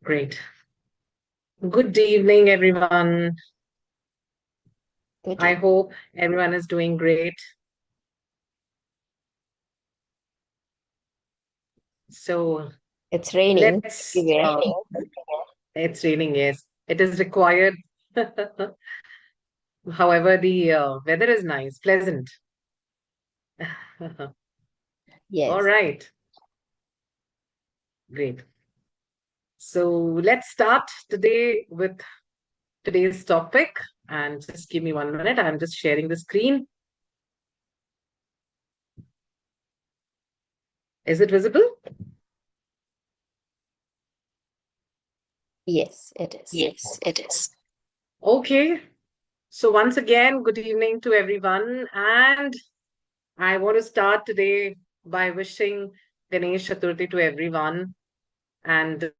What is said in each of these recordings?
Great. Good evening, everyone. Good I evening. hope everyone is doing great. So It's raining let's, everywhere. it's raining, yes. It is required. However, the weather is nice, pleasant. All Yes. right, great. So let's start today with today's topic. And just give me 1 minute. I'm just sharing the screen. Is it visible? Yes, it is. Yes, it is. Okay. So once again, good evening to everyone. And I want to start today by wishing Ganesh Chaturthi to everyone. And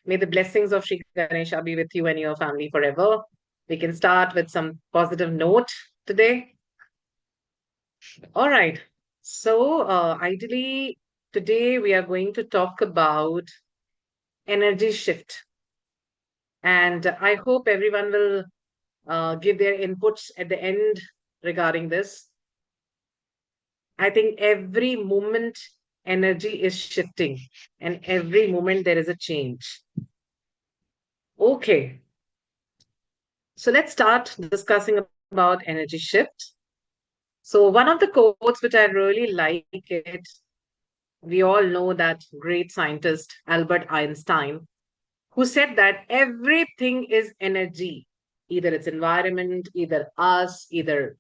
may the blessings of Sri Ganesha be with you and your family forever. We can start with some positive note today. All right. So, ideally, today we are going to talk about energy shift. And I hope everyone will give their inputs at the end regarding this. I think every moment energy is shifting and every moment there is a change. Okay, so let's start discussing about energy shift. So one of the quotes which I really like it, we all know that great scientist Albert Einstein, who said that everything is energy, either it's environment, either us, either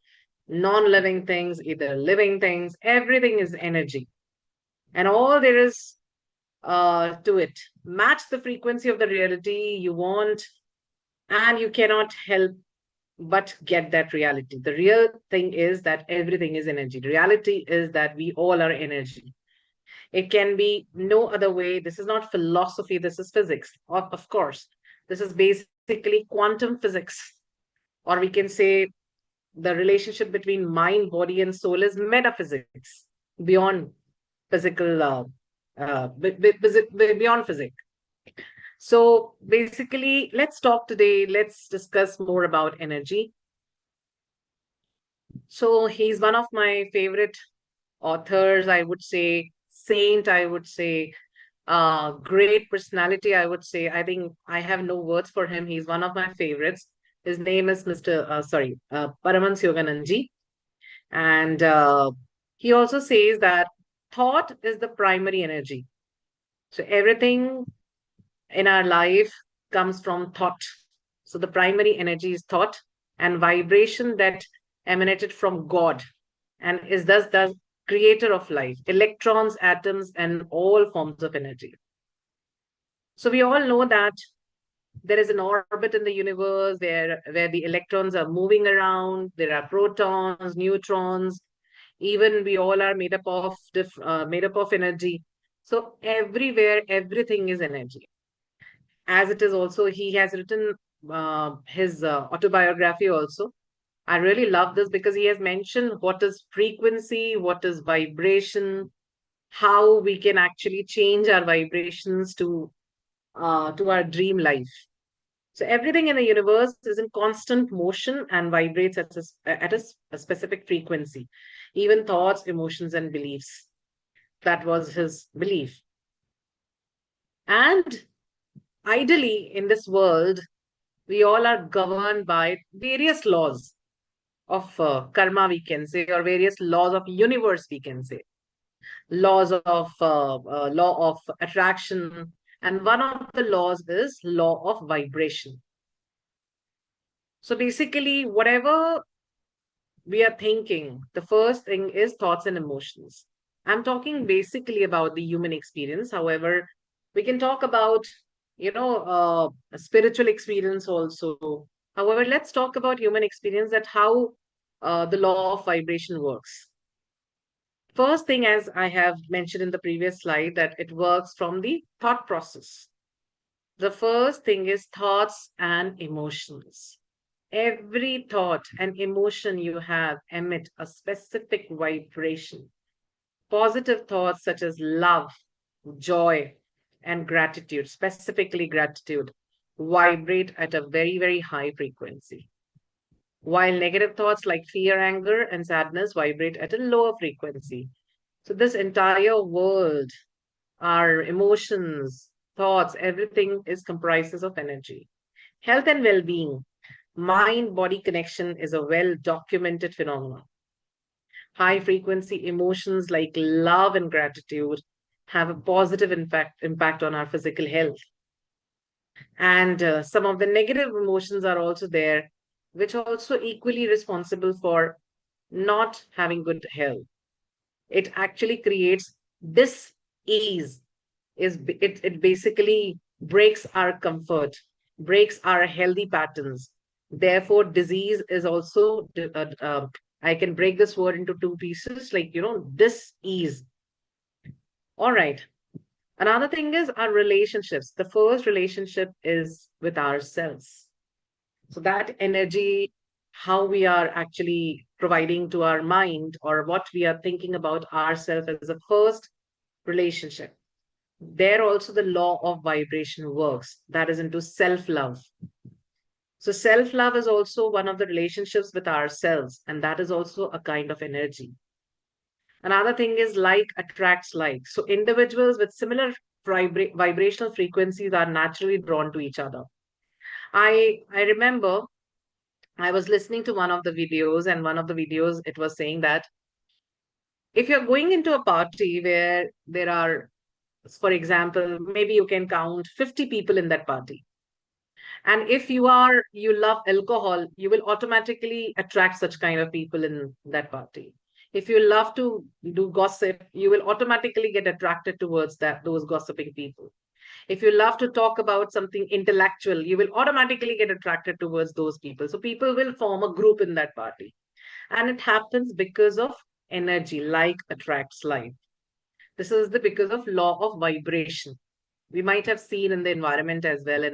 non-living things, either living things, everything is energy. And all there is to it. Match the frequency of the reality you want, and you cannot help but get that reality. The real thing is that everything is energy. The reality is that we all are energy. It can be no other way. This is not philosophy, this is physics. Of course, this is basically quantum physics, or we can say the relationship between mind, body, and soul is metaphysics beyond physical, beyond physics. So basically, let's talk today. Let's discuss more about energy. So he's one of my favorite authors, I would say, saint, I would say, great personality, I would say. I think I have no words for him. He's one of my favorites. His name is Paramans Yogananji. And he also says that thought is the primary energy. So everything in our life comes from thought. So the primary energy is thought and vibration that emanated from God and is thus the creator of life, electrons, atoms, and all forms of energy. So we all know that there is an orbit in the universe where the electrons are moving around. There are protons, neutrons. Even we all are made up of energy. So everywhere, everything is energy. As it is also, he has written his autobiography also. I really love this because he has mentioned what is frequency, what is vibration, how we can actually change our vibrations to our dream life. So everything in the universe is in constant motion and vibrates at a specific frequency. Even thoughts, emotions, and beliefs. That was his belief. And ideally, in this world, we all are governed by various laws of karma, we can say, or various laws of universe, we can say, laws of law of attraction, and one of the laws is law of vibration. So basically, whatever we are thinking, the first thing is thoughts and emotions. I'm talking basically about the human experience. However, we can talk about a spiritual experience also. However, let's talk about human experience, that how the law of vibration works. First thing, as I have mentioned in the previous slide, that it works from the thought process. The first thing is thoughts and emotions. Every thought and emotion you have emit a specific vibration. Positive thoughts such as love, joy, and gratitude, specifically gratitude, vibrate at a very, very high frequency, while negative thoughts like fear, anger, and sadness vibrate at a lower frequency. So, this entire world, our emotions, thoughts, everything is comprises of energy. Health and well being, mind body connection is a well documented phenomenon. High frequency emotions like love and gratitude have a positive impact on our physical health. And some of the negative emotions are also there, which are also equally responsible for not having good health. It actually creates dis ease. It basically breaks our comfort, breaks our healthy patterns. Therefore, disease is also, I can break this word into two pieces, like, dis ease. All right. Another thing is our relationships. The first relationship is with ourselves. So that energy, how we are actually providing to our mind or what we are thinking about ourselves as a first relationship. There also the law of vibration works. That is into self-love. So self-love is also one of the relationships with ourselves, and that is also a kind of energy. Another thing is like attracts like. So individuals with similar vibrational frequencies are naturally drawn to each other. I remember I was listening to one of the videos, and one of the videos it was saying that if you're going into a party where there are, for example, maybe you can count 50 people in that party. And if you love alcohol, you will automatically attract such kind of people in that party. If you love to do gossip, you will automatically get attracted towards those gossiping people. If you love to talk about something intellectual, you will automatically get attracted towards those people. So people will form a group in that party. And it happens because of energy, like attracts like. This is the because of law of vibration. We might have seen in the environment as well,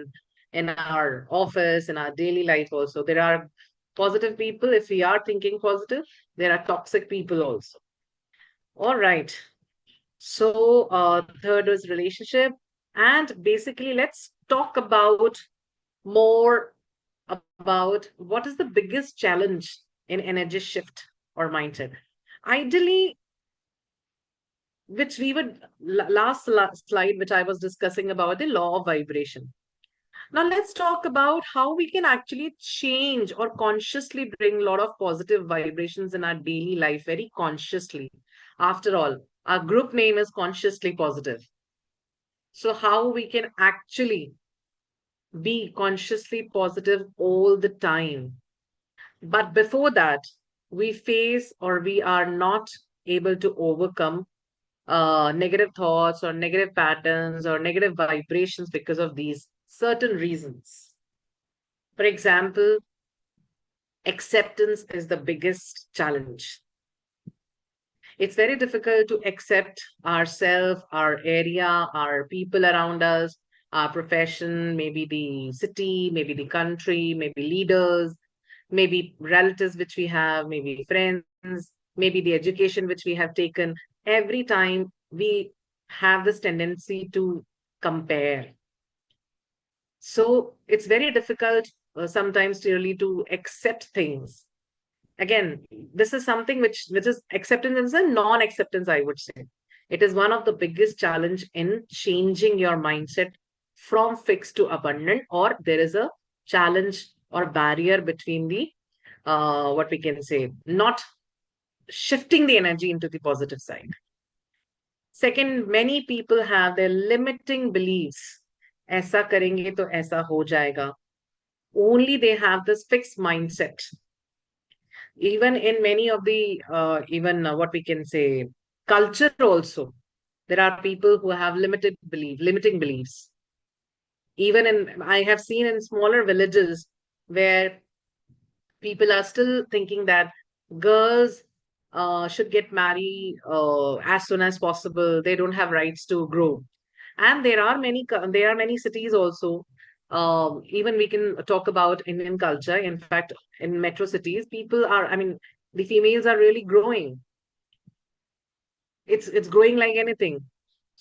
in our office, in our daily life also. There are positive people. If we are thinking positive, there are toxic people also. All right. So third is relationship. And basically, let's talk about more about what is the biggest challenge in energy shift or mindset. Ideally, which we would last slide, which I was discussing about the law of vibration. Now let's talk about how we can actually change or consciously bring a lot of positive vibrations in our daily life very consciously. After all, our group name is Consciously Positive. So how we can actually be consciously positive all the time. But before that, we face or we are not able to overcome negative thoughts or negative patterns or negative vibrations because of these certain reasons. For example, acceptance is the biggest challenge. It's very difficult to accept ourselves, our area, our people around us, our profession, maybe the city, maybe the country, maybe leaders, maybe relatives which we have, maybe friends, maybe the education which we have taken. Every time we have this tendency to compare. So it's very difficult sometimes really to accept things. Again, this is something which is acceptance and non-acceptance, I would say. It is one of the biggest challenge in changing your mindset from fixed to abundant, or there is a challenge or barrier between the what we can say, not shifting the energy into the positive side. Second, many people have their limiting beliefs. ऐसा करेंगे तो ऐसा हो जाएगा. Only they have this fixed mindset. Even in many of the even what we can say culture also, there are people who have limiting beliefs. Even in, I have seen in smaller villages where people are still thinking that girls should get married as soon as possible. They don't have rights to grow. And there are many cities also. Even we can talk about Indian culture. In fact, in metro cities, people are, I mean, the females are really growing. It's growing like anything.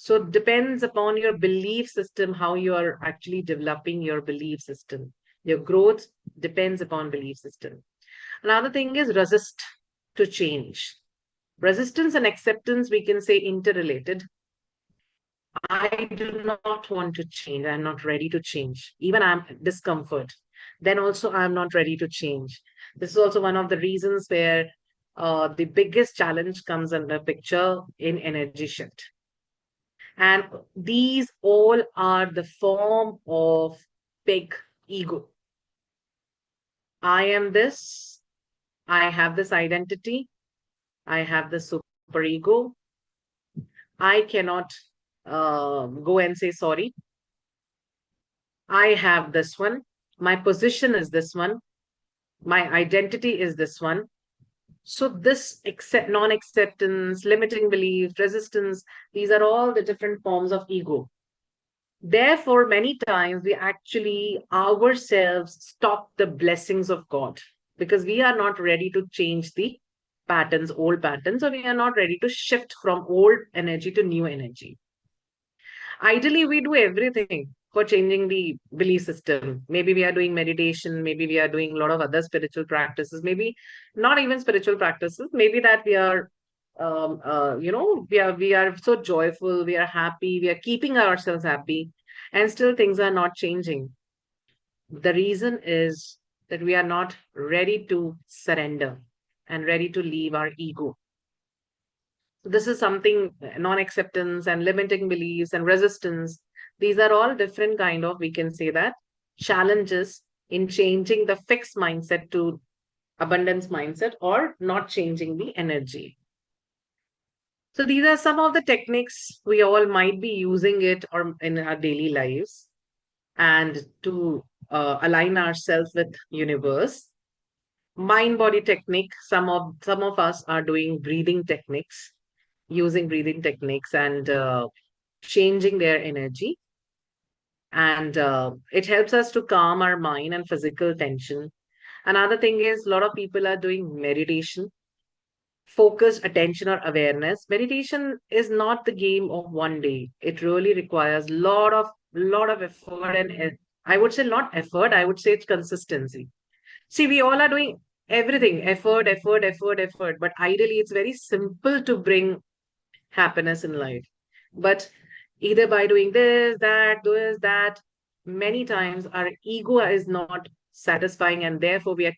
So it depends upon your belief system, how you are actually developing your belief system. Your growth depends upon belief system. Another thing is resist to change. Resistance and acceptance, we can say, interrelated. I do not want to change. I'm not ready to change. Even I'm discomfort. Then also I'm not ready to change. This is also one of the reasons where the biggest challenge comes under picture in energy shift. And these all are the form of big ego. I am this. I have this identity. I have this super ego. I cannot go and say sorry. I have this one. My position is this one. My identity is this one. So this accept non-acceptance, limiting belief, resistance, these are all the different forms of ego. Therefore, many times we actually ourselves stop the blessings of God because we are not ready to change the patterns, old patterns, or we are not ready to shift from old energy to new energy. Ideally, we do everything for changing the belief system. Maybe we are doing meditation, maybe we are doing a lot of other spiritual practices, maybe not even spiritual practices, maybe that we are we are so joyful, we are happy, we are keeping ourselves happy, and still things are not changing. The reason is that we are not ready to surrender and ready to leave our ego. So this is something, non-acceptance and limiting beliefs and resistance. These are all different kind of, we can say that, challenges in changing the fixed mindset to abundance mindset or not changing the energy. So these are some of the techniques we all might be using it or in our daily lives and to align ourselves with universe. Mind body technique. Some of us are doing breathing techniques, using breathing techniques and changing their energy. And it helps us to calm our mind and physical tension. Another thing is a lot of people are doing meditation, focused attention or awareness. Meditation is not the game of one day. It really requires lot of effort and I would say not effort, I would say it's consistency. See, we all are doing everything, effort, effort, effort, effort, but ideally it's very simple to bring happiness in life. But either by doing this, that, many times our ego is not satisfying, and therefore we are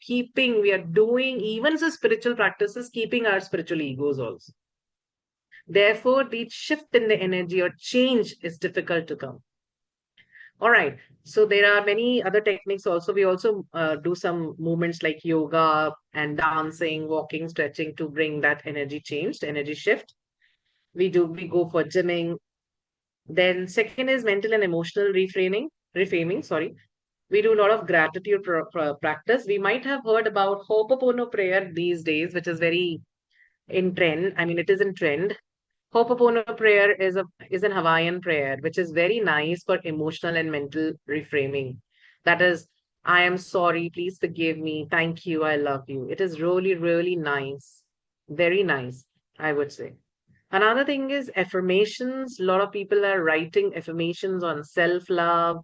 doing even the spiritual practices, keeping our spiritual egos also. Therefore, the shift in the energy or change is difficult to come. All right. So there are many other techniques also. We also do some movements like yoga and dancing, walking, stretching to bring that energy change, energy shift. We go for gymming. Then second is mental and emotional reframing, sorry. We do a lot of gratitude practice. We might have heard about Ho'oponopono prayer these days, which is very in trend. I mean, it is in trend. Ho'oponopono prayer is an Hawaiian prayer, which is very nice for emotional and mental reframing. That is, I am sorry, please forgive me, thank you, I love you. It is really, really nice. Very nice, I would say. Another thing is affirmations. A lot of people are writing affirmations on self-love.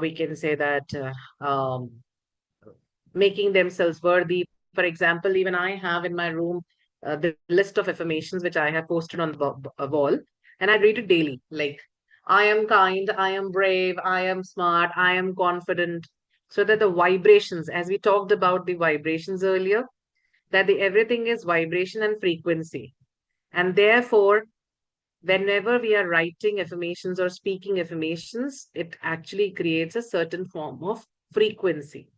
We can say that making themselves worthy. For example, even I have in my room the list of affirmations which I have posted on the wall, and I read it daily. Like, I am kind, I am brave, I am smart, I am confident. So that the vibrations, as we talked about the vibrations earlier, that the everything is vibration and frequency. And therefore, whenever we are writing affirmations or speaking affirmations, it actually creates a certain form of frequency.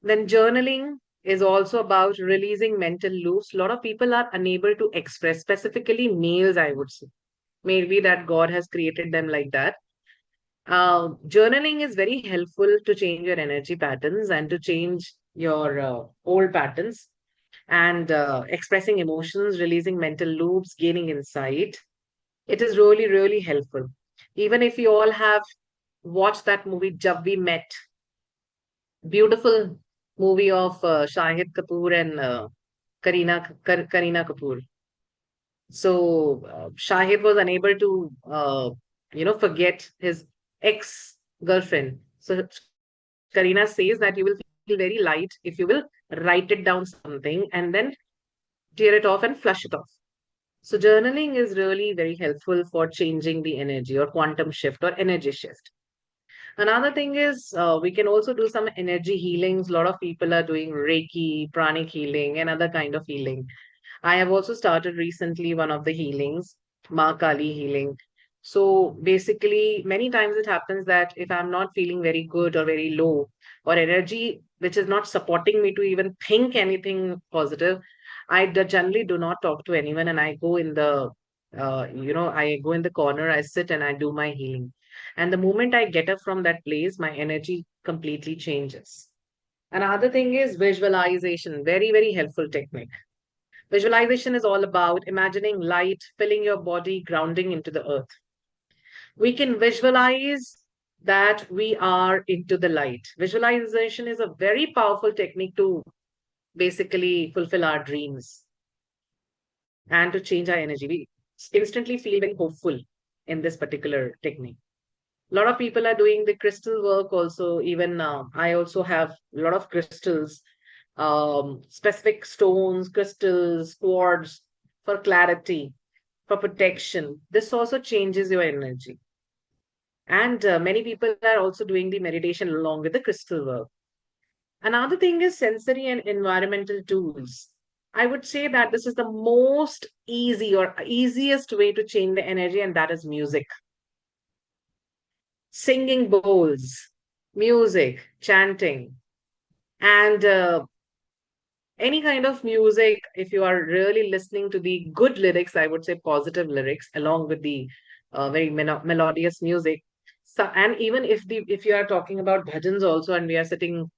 Then journaling is also about releasing mental loops. A lot of people are unable to express, specifically males, I would say. Maybe that God has created them like that. Journaling is very helpful to change your energy patterns and to change your old patterns and expressing emotions, releasing mental loops, gaining insight. It is really, really helpful. Even if you all have watched that movie, Jab We Met, beautiful movie of Shahid Kapoor and Kareena Kapoor. So Shahid was unable to, forget his ex girlfriend. So Karina says that you will feel very light if you will write it down something and then tear it off and flush it off. So journaling is really very helpful for changing the energy or quantum shift or energy shift. Another thing is we can also do some energy healings. A lot of people are doing Reiki, pranic healing, and other kind of healing. I have also started recently one of the healings, Ma Kali healing. So basically, many times it happens that if I'm not feeling very good or very low, or energy which is not supporting me to even think anything positive, generally do not talk to anyone, and I go in the, I go in the corner, I sit and I do my healing. And the moment I get up from that place, my energy completely changes. Another thing is visualization, very, very helpful technique. Visualization is all about imagining light filling your body, grounding into the earth. We can visualize that we are into the light. Visualization is a very powerful technique to basically fulfill our dreams and to change our energy. We instantly feel very hopeful in this particular technique. A lot of people are doing the crystal work also. Even I also have a lot of crystals, specific stones, crystals, quartz for clarity, for protection. This also changes your energy. And many people are also doing the meditation along with the crystal work. Another thing is sensory and environmental tools. I would say that this is the most easy or easiest way to change the energy, and that is music. Singing bowls, music, chanting, and any kind of music. If you are really listening to the good lyrics, I would say positive lyrics, along with the very melodious music. So, and even if you are talking about bhajans also, and we are sitting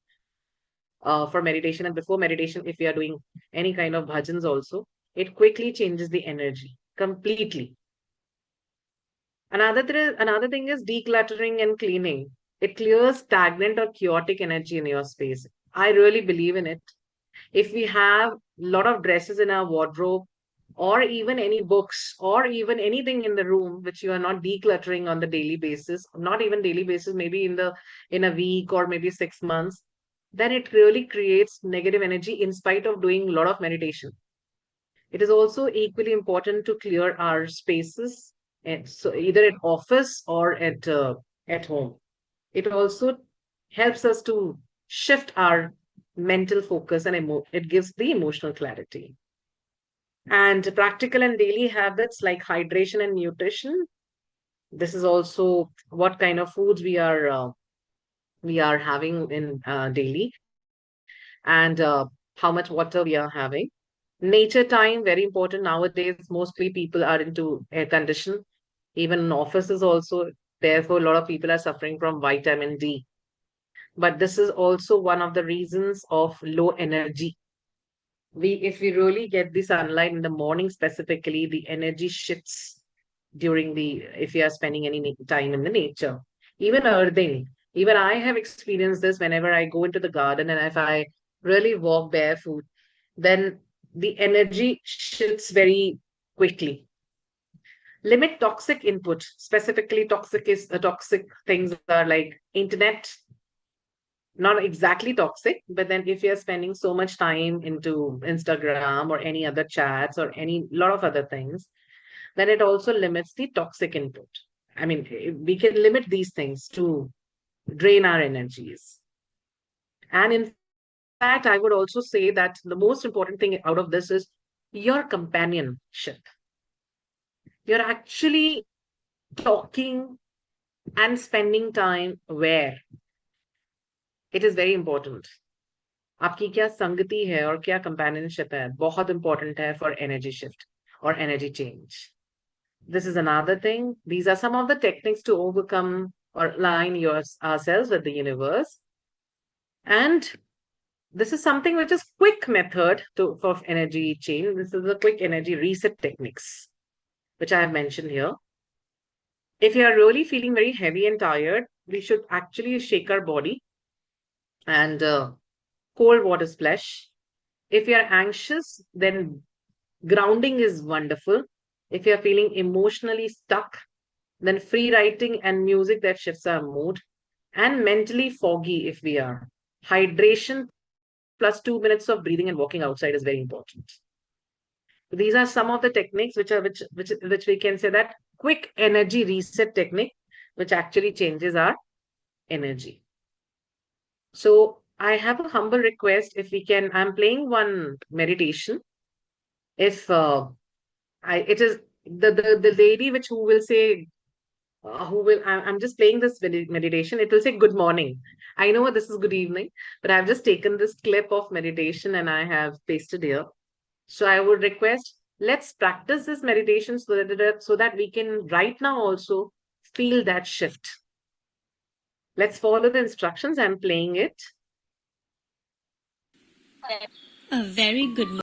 for meditation, and before meditation, if we are doing any kind of bhajans also, it quickly changes the energy completely. Another thing is decluttering and cleaning. It clears stagnant or chaotic energy in your space. I really believe in it. If we have a lot of dresses in our wardrobe, or even any books, or even anything in the room which you are not decluttering on the daily basis, not even daily basis, maybe in a week or maybe 6 months, then it really creates negative energy in spite of doing a lot of meditation. It is also equally important to clear our spaces, and so either at office or at home. It also helps us to shift our mental focus, and it gives the emotional clarity. And practical and daily habits like hydration and nutrition. This is also what kind of foods we are having in daily, and how much water we are having. Nature time, very important nowadays. Mostly people are into air condition, even in offices also. Therefore, a lot of people are suffering from vitamin D. But this is also one of the reasons of low energy. If we really get the sunlight in the morning specifically, the energy shifts during the if you are spending any time in the nature. Even earthing. Even I have experienced this whenever I go into the garden, and if I really walk barefoot, then the energy shifts very quickly. Limit toxic input. Specifically, toxic things are like internet, not exactly toxic, but then if you're spending so much time into Instagram or any other chats or any lot of other things, then it also limits the toxic input. I mean, we can limit these things to drain our energies. And in fact, I would also say that the most important thing out of this is your companionship. You're actually talking and spending time where it is very important. आपकी क्या संगति है और क्या companionship है बहुत important है for energy shift or energy change. This is another thing. These are some of the techniques to overcome or align ourselves with the universe. And this is something which is quick method for energy change. This is the quick energy reset techniques, which I have mentioned here. If you are really feeling very heavy and tired, we should actually shake our body and cold water splash. If you are anxious, then grounding is wonderful. If you're feeling emotionally stuck, then free writing and music that shifts our mood, and mentally foggy if we are. Hydration plus 2 minutes of breathing and walking outside is very important. These are some of the techniques which we can say that quick energy reset technique, which actually changes our energy. So I have a humble request. If we can, I'm playing one meditation. If it is the lady which who will say I'm just playing this meditation. It will say good morning. I know this is good evening, but I've just taken this clip of meditation and I have pasted here. So I would request, let's practice this meditation so that we can right now also feel that shift. Let's follow the instructions. I'm playing it. A very good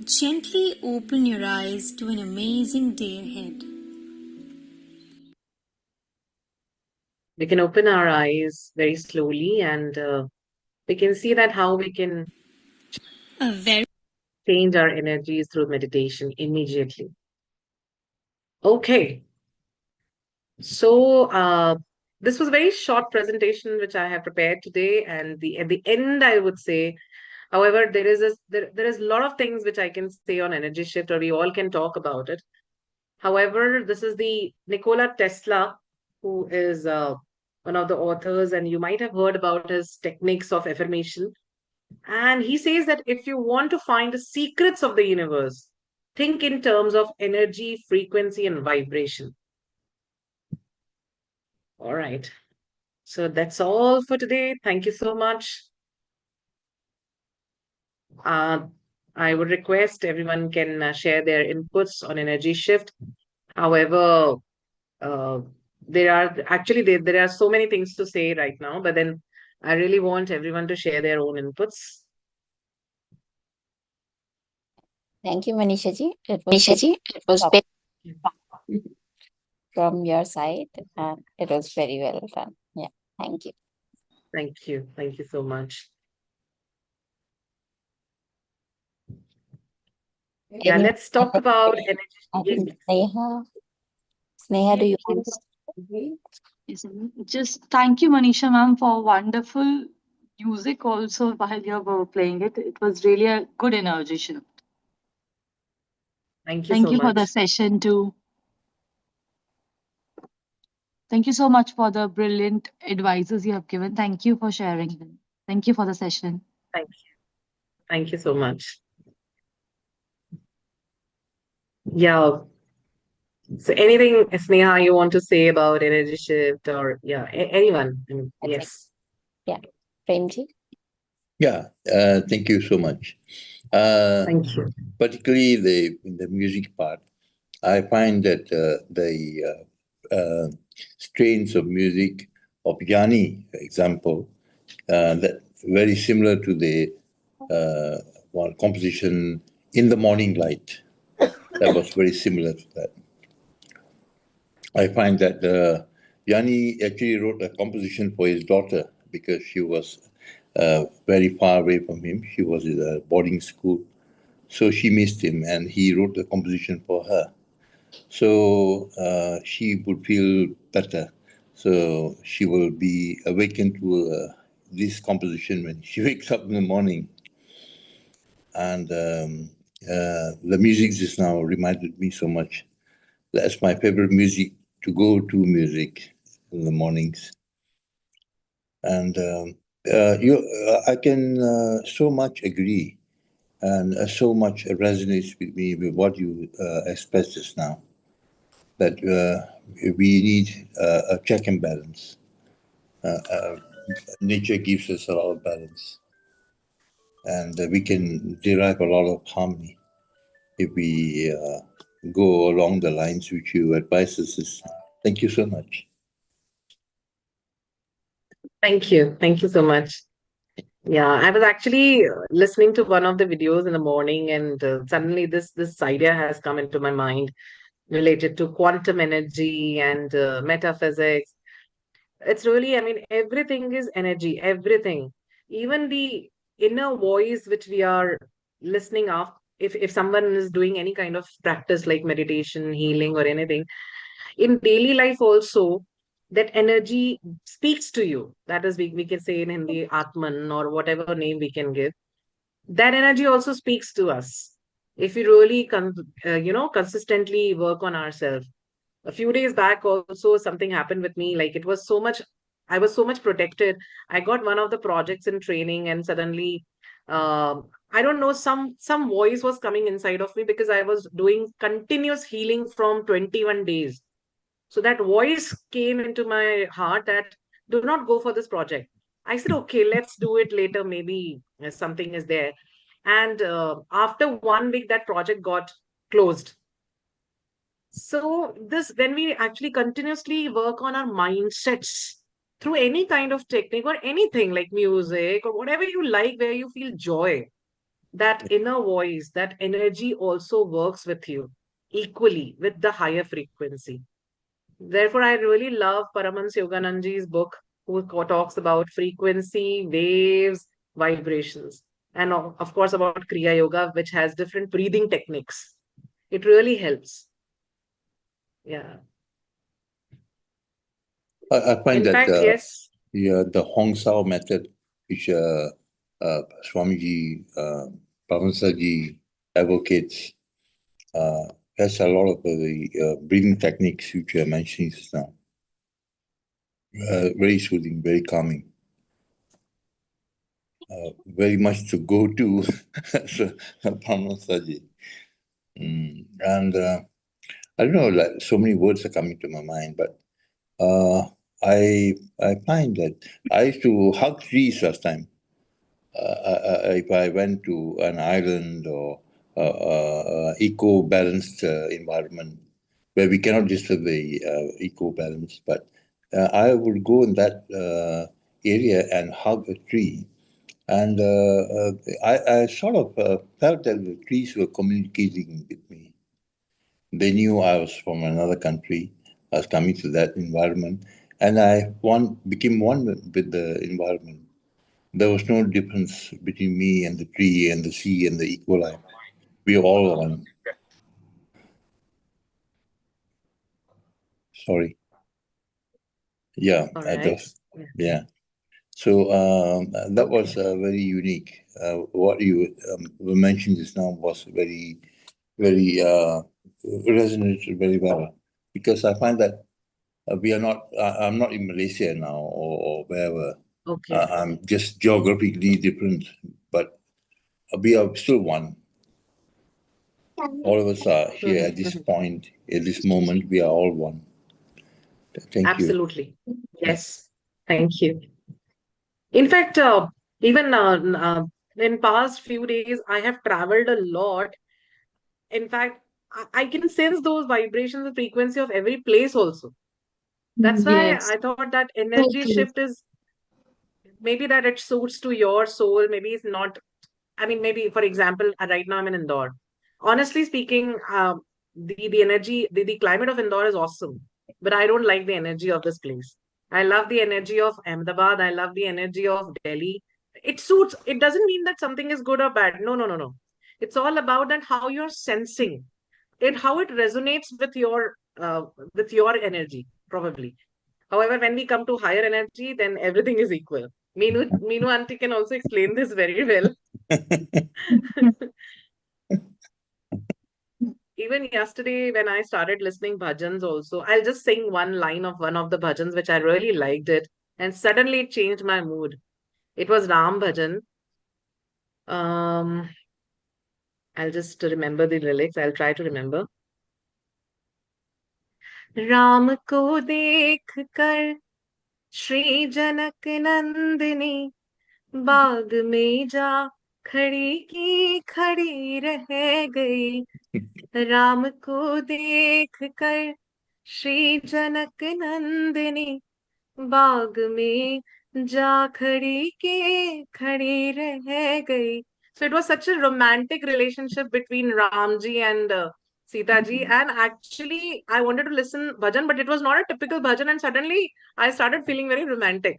Gently open your eyes to an amazing day ahead. We can open our eyes very slowly and we can see that how we can A very change our energies through meditation immediately. Okay. So this was a very short presentation which I have prepared today, and at the end I would say, however, there is a lot of things which I can say on energy shift, or we all can talk about it. However, this is the Nikola Tesla, who is one of the authors, and you might have heard about his techniques of affirmation. And he says that if you want to find the secrets of the universe, think in terms of energy, frequency, and vibration. All right. So that's all for today. Thank you so much. Uh, I would request everyone can share their inputs on energy shift. However, uh, there are so many things to say right now, but then I really want everyone to share their own inputs. Thank you, Manisha ji. It was very top from your side, and it was very well done. Yeah, thank you. Thank you. Thank you so much. Yeah, Anyone let's talk else? about I energy. think Sneha, do you want to say? Yes, just thank you, Manisha ma'am, for wonderful music also while you were playing it. It was really a good energy shift. Thank you Thank so you for the much. session too. Thank you so much for the brilliant advices you have given. Thank you for sharing them. Thank you for the session. Thank you. Thank you so much. Yeah. So anything, Sneha, you want to say about energy shift or yeah, anyone? I mean, I think. yes. Yeah. Premji? Yeah, thank you so much. Uh, Thank you. Particularly the music part, I find that the strains of music of Yanni, for example, that very similar to the one composition in the morning light. That was very similar to that. I find that Yanni actually wrote a composition for his daughter because she was very far away from him. She was in a boarding school. So she missed him, and he wrote the composition for her. So she would feel better. So she will be awakened to this composition when she wakes up in the morning. And the music just now reminded me so much. That's my favorite music to go to music in the mornings. And I can so much agree and so much resonates with me with what you expressed just now. That we need a check and balance. Nature gives us a lot of balance, and we can derive a lot of harmony if we go along the lines which you advise us this time. Thank you so much. Thank you. Thank you so much. Yeah, I was actually listening to one of the videos in the morning, and suddenly this idea has come into my mind related to quantum energy and metaphysics. It's really, I mean, everything is energy, everything. Even the inner voice which we are listening of, if someone is doing any kind of practice like meditation, healing, or anything, in daily life also, that energy speaks to you. That is, we can say in Hindi, Atman, or whatever name we can give. That energy also speaks to us. If we really, consistently work on ourselves. A few days back also something happened with me, like it was so much, I was so much protected. I got one of the projects in training, and suddenly I don't know, some voice was coming inside of me because I was doing continuous healing from 21 days. So that voice came into my heart that do not go for this project. I said, okay, let's do it later, maybe something is there. And after 1 week that project got closed. So this, when we actually continuously work on our mindsets through any kind of technique or anything like music or whatever you like, where you feel joy, that inner voice, that energy also works with you equally with the higher frequency. Therefore, I really love Paramans Yogananji's book, who talks about frequency, waves, vibrations, and of course about Kriya Yoga, which has different breathing techniques. It really helps. Yeah. I find In that fact, yes. the Hong Sao method, which Swamiji Paramahansaji advocates, has a lot of the breathing techniques which you are mentioning just now. Very soothing, very calming. Very much to go to Paramahansaji. And I don't know, like so many words are coming to my mind, but I find that I used to hug trees last time. If I went to an island or eco-balanced environment where we cannot disturb the eco-balance, but I would go in that area and hug a tree. And I sort of felt that the trees were communicating with me. They knew I was from another country. I was coming to that environment, and I became one with the environment. There was no difference between me and the tree and the sea and the equal life. We are all one. Sorry. Yeah, All right. Yeah. yeah. So that was very unique. What you mentioned just now was very very resonated very well, because I find that we are not. I'm not in Malaysia now or wherever. Okay. I'm just geographically different, but we are still one. All of us are here at this point, at this moment. We are all one. Thank you. Absolutely. Yes. Thank you. In fact, even in past few days, I have traveled a lot. In fact, I can sense those vibrations and frequency of every place also. That's why Yes, I thought that so energy true. shift is maybe that it suits to your soul. Maybe it's not. I mean, maybe for example, right now I'm in Indore. Honestly speaking, the energy, the climate of Indore is awesome, but I don't like the energy of this place. I love the energy of Ahmedabad. I love the energy of Delhi. It suits. It doesn't mean that something is good or bad. No, no, no, no. It's all about that how you're sensing it, how it resonates with your energy, probably. However, when we come to higher energy, then everything is equal. Meenu auntie can also explain this very well. Even yesterday, when I started listening bhajans also, I'll just sing one line of one of the bhajans, which I really liked it. And suddenly it changed my mood. It was Ram bhajan. Um, I'll just remember the lyrics. I'll try to remember. Ram को देख कर श्री जनक नंदिनी बाग में जा खड़ी की खड़ी रह गई राम को देख कर श्री जनक नंदिनी बाग में जा खड़ी के खड़ी रह गई. So it was such a romantic relationship between Ramji and Sita ji. And actually, I wanted to listen bhajan, but it was not a typical bhajan. And suddenly, I started feeling very romantic.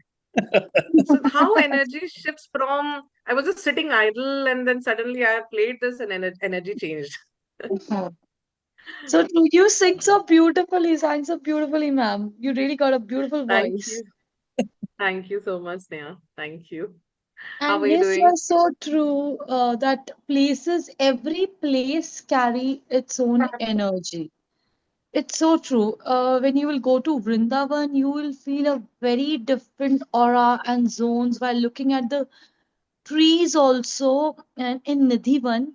So how energy shifts from I was just sitting idle, and then suddenly I played this, and energy changed. So true. You sing so beautifully, sang so beautifully, ma'am. You really got a beautiful Thank voice. you. Thank you so much, Neha. Thank you. How And are you yes, you're doing? so true that every place carry its own energy. It's so true. When you will go to Vrindavan, you will feel a very different aura and zones while looking at the trees also. And in Nidhivan,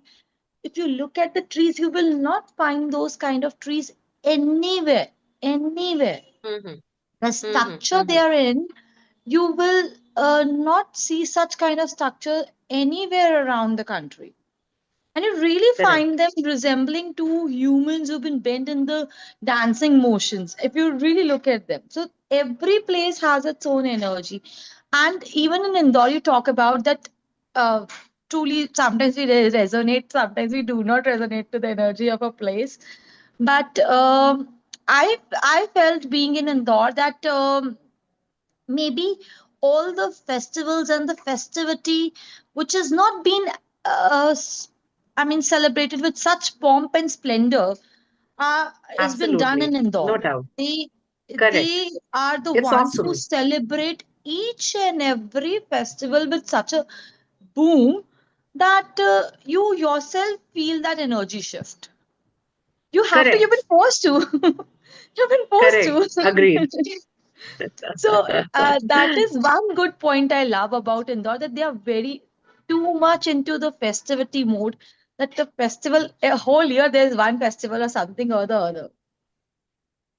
if you look at the trees, you will not find those kind of trees anywhere, anywhere. Mm-hmm. The Mm-hmm. structure they Mm-hmm. are in, you will not see such kind of structure anywhere around the country. And you really Correct. find them resembling to humans who've been bent in the dancing motions, if you really look at them. So every place has its own energy. And even in Indore, you talk about that uh, truly sometimes we resonate, sometimes we do not resonate to the energy of a place. But I felt being in Indore that maybe all the festivals and the festivity which has not been I mean celebrated with such pomp and splendor has been done in Absolutely. No Indore. doubt. They Correct. are the It's ones who awesome. celebrate each and every festival with such a boom that you yourself feel that energy shift. You've been Correct. forced to. You've been forced Correct. Agreed. to. So that is one good point I love about Indore, that they are very too much into the festivity mode. That the festival a whole year there's one festival or something or the other.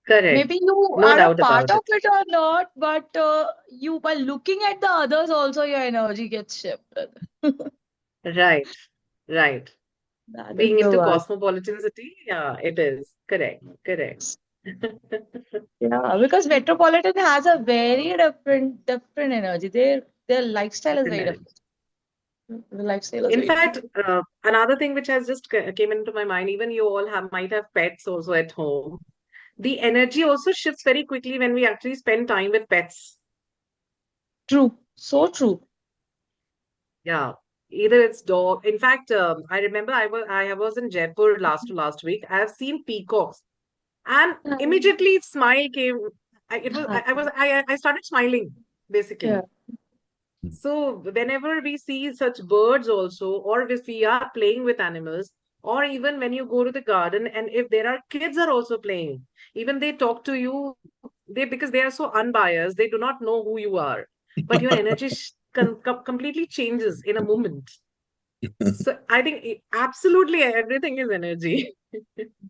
Correct. Maybe you No are a doubt part about of it. it or not, but you by looking at the others also your energy gets shifted. Right. Right. That is Being the into one. cosmopolitan city, yeah, it is. Correct. Correct. Yeah, because Metropolitan has a very different energy. Their lifestyle is very Correct. different. The lifestyle is In very fact, different. another thing which has just came into my mind, even you all might have pets also at home. The energy also shifts very quickly when we actually spend time with pets. True. So true. Yeah, either it's dog. In fact, I remember I was in Jaipur last week. I have seen peacocks, and immediately smile came. I started smiling Yeah. basically. So whenever we see such birds also, or if we are playing with animals, or even when you go to the garden, and if there are kids are also playing, even they talk to you, they, because they are so unbiased, they do not know who you are, but your energy completely changes in a moment. So I think absolutely everything is energy.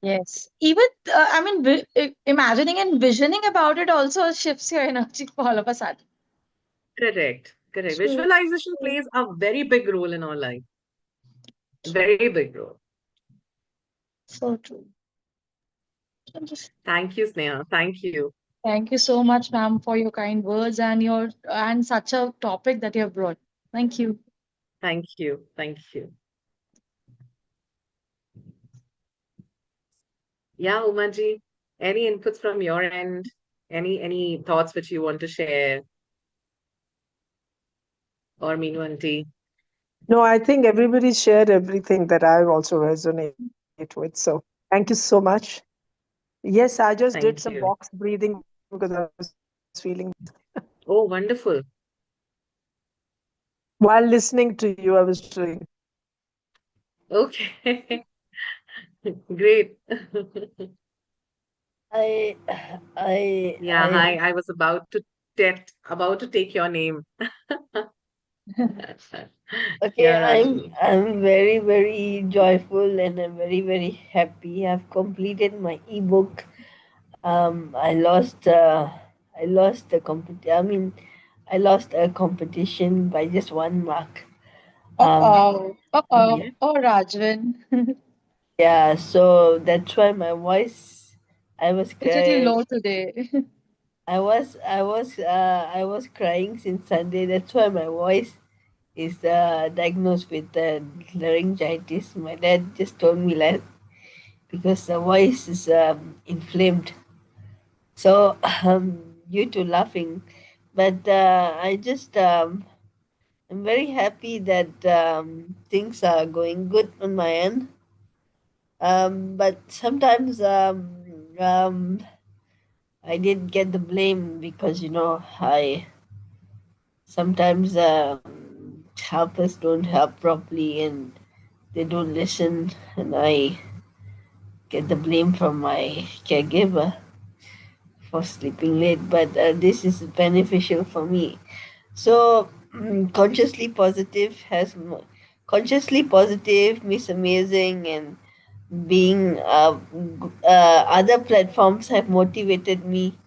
Yes. Even, I mean, imagining and visioning about it also shifts your energy all of a sudden. Correct, correct. True. Visualization True. plays a very big role in our life. Very big role. So true. So just Thank you, Sneha. Thank you. thank you so much, ma'am, for your kind words and your and such a topic that you have brought. Thank you. Thank you. Thank you. Yeah, Umaji, any inputs from your end? Any thoughts which you want to share? Or Meenu auntie? No, I think everybody shared everything that I also resonate with. So thank you so much. Yes, I just did some Thank you. box breathing because I was feeling Oh, wonderful. while listening to you, I was doing. Okay. Great. I, I, Yeah, I, hi. I was about to take your name. okay, Yeah, I'm very, very joyful and I'm very, very happy. I've completed my ebook. I lost the I lost a competition by just 1 mark. Um, Uh-oh. Uh-oh. yeah, okay. Oh, Rajvin. yeah, so that's why my voice, I was It's a little crying. low today. I was crying since Sunday. That's why my voice is diagnosed with laryngitis. My dad just told me that because the voice is inflamed. So due to laughing, but I'm very happy that things are going good on my end. But sometimes I did get the blame because I sometimes helpers don't help properly and they don't listen, and I get the blame from my caregiver for sleeping late. But this is beneficial for me. So consciously positive, Miss Amazing, and being other platforms have motivated me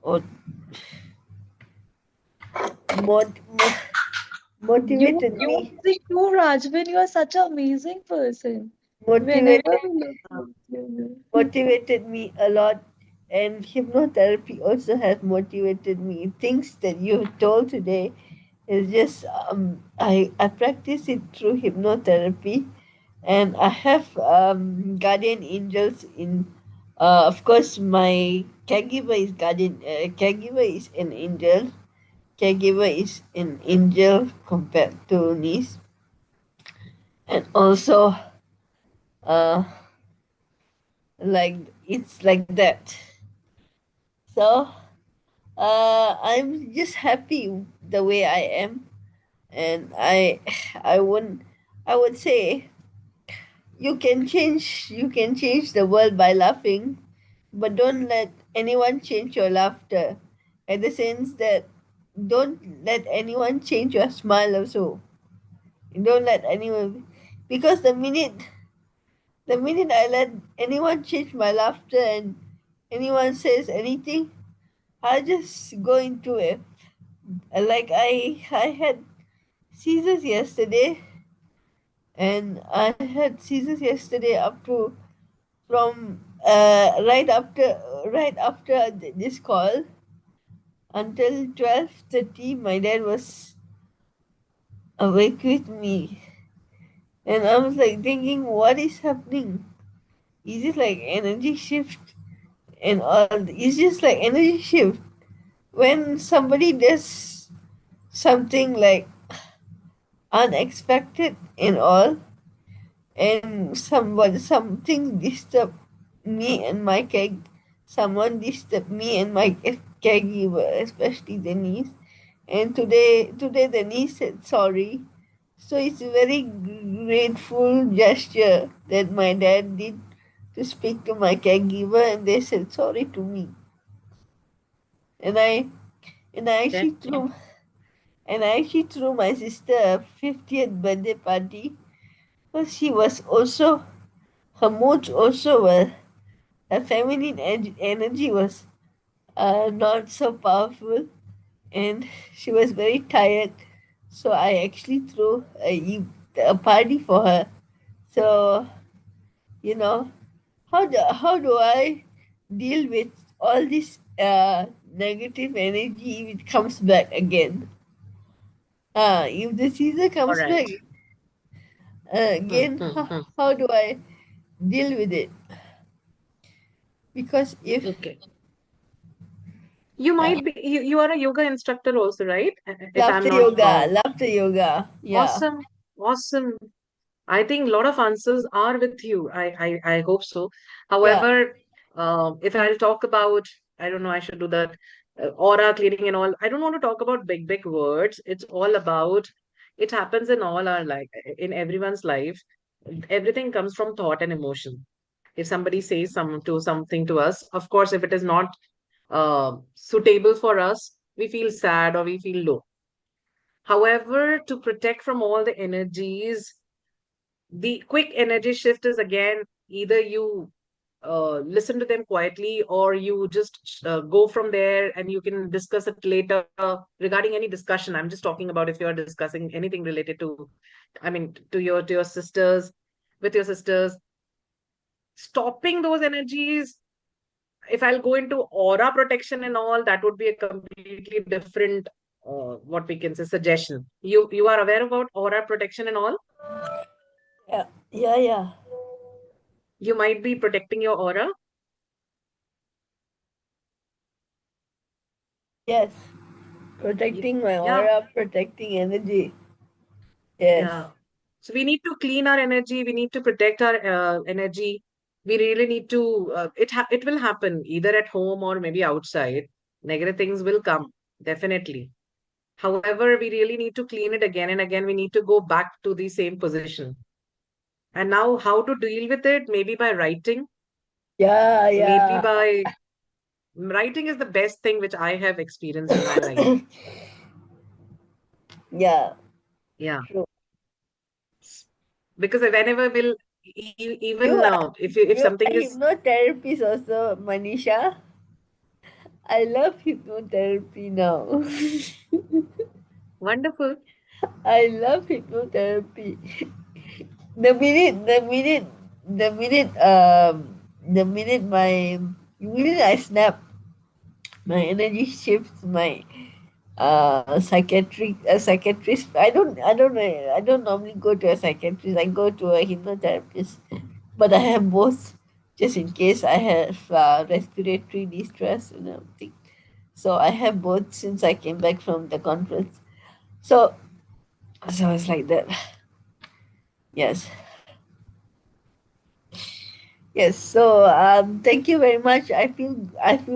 or mod, mo- You motivated you me are too, Rajvin. You are such an amazing person. Whenever motivated we look at you. motivated me a lot, and hypnotherapy also has motivated me. Things that you told today is just I practice it through hypnotherapy, and I have guardian angels in. Of course, my caregiver is an angel. Caregiver is an angel compared to niece, and also uh, like it's like that. So I'm just happy the way I am, and I wouldn't. I would say you can change the world by laughing, but don't let anyone change your laughter. In the sense that don't let anyone change your smile also. Don't let anyone, because the minute I let anyone change my laughter and anyone says anything, I just go into it. Like I had seizures yesterday, and I had seizures yesterday up to from right after this call until 12:30. My dad was awake with me, and I was like thinking, what is happening? Is it like energy shift and all? It's just like energy shift when somebody does something like unexpected and all, and something disturbed me and my care someone disturbed me and my caregiver, especially the niece. And today the niece said sorry. So it's a very grateful gesture that my dad did to speak to my caregiver, and they said sorry to me. And I Yeah. actually threw my sister a 50th birthday party, because she was also, her moods also were, her feminine energy was not so powerful, and she was very tired. So I actually threw a party for her. So, you know, how do I deal with all this negative energy if it comes back again? If the season All comes right. back again, how do I deal with it? Because if Okay. You uh, might be, you are a yoga instructor also, right? If I'm laughter not yoga, wrong. laughter yoga, yeah, Awesome. Awesome. I think a lot of answers are with you. I hope so. yeah, However, if I'll talk about, I don't know, I should do that aura clearing and all. I don't want to talk about big, big words. It's all about, it happens in all our life, in everyone's life. Everything comes from thought and emotion. If somebody says something to us, of course, if it is not suitable for us, we feel sad or we feel low. However, to protect from all the energies, the quick energy shift is again either you listen to them quietly or you just go from there and you can discuss it later regarding any discussion. I'm just talking about if you're discussing anything related to, I mean, to your sisters, with your sisters, stopping those energies. If I'll go into aura protection and all, that would be a completely different what we can say suggestion. You are aware about aura protection and all? yeah, yeah, yeah. You might be protecting your aura. Yes, protecting my Yeah, aura, protecting energy. Yes. yeah. So we need to clean our energy. We need to protect our energy. We really need to. It will happen either at home or maybe outside. Negative things will come definitely. However, we really need to clean it again and again. We need to go back to the same position. And now, how to deal with it? Maybe by writing. Yeah, Maybe yeah. by writing is the best thing which I have experienced in my life. Yeah, Yeah, true. because whenever we'll You even are if you something are is hypnotherapist also, Manisha. I love hypnotherapy now. wonderful. I love hypnotherapy. The minute, the minute, the minute, the minute the minute I snap, my energy shifts. My psychiatrist. I don't normally go to a psychiatrist. I go to a hypnotherapist, but I have both, just in case I have respiratory distress and everything. So I have both since I came back from the conference. So so it's like that. Yes. Yes. So thank you very much. I feel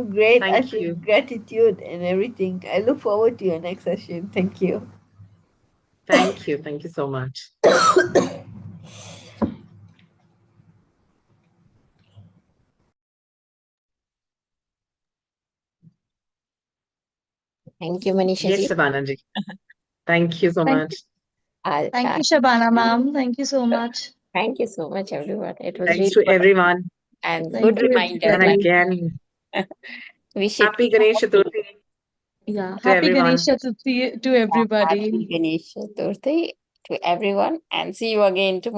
great. I Thank feel you. gratitude and everything. I look forward to your next session. Thank you. Thank you. Thank you so much. Thank you, Manisha Yes, ji. Shabana ji. Thank you so Thank much. you. Thank you, Shabana ma'am. Thank you so much. Thank you so much, everyone. It was Thanks really to wonderful everyone. and Thank good you, reminder. And Like, everybody. again, wish it happy Ganesh Chaturthi Yeah. to Happy everyone. Ganesh Chaturthi to happy everybody. Ganesh Chaturthi to everyone, and see you again tomorrow.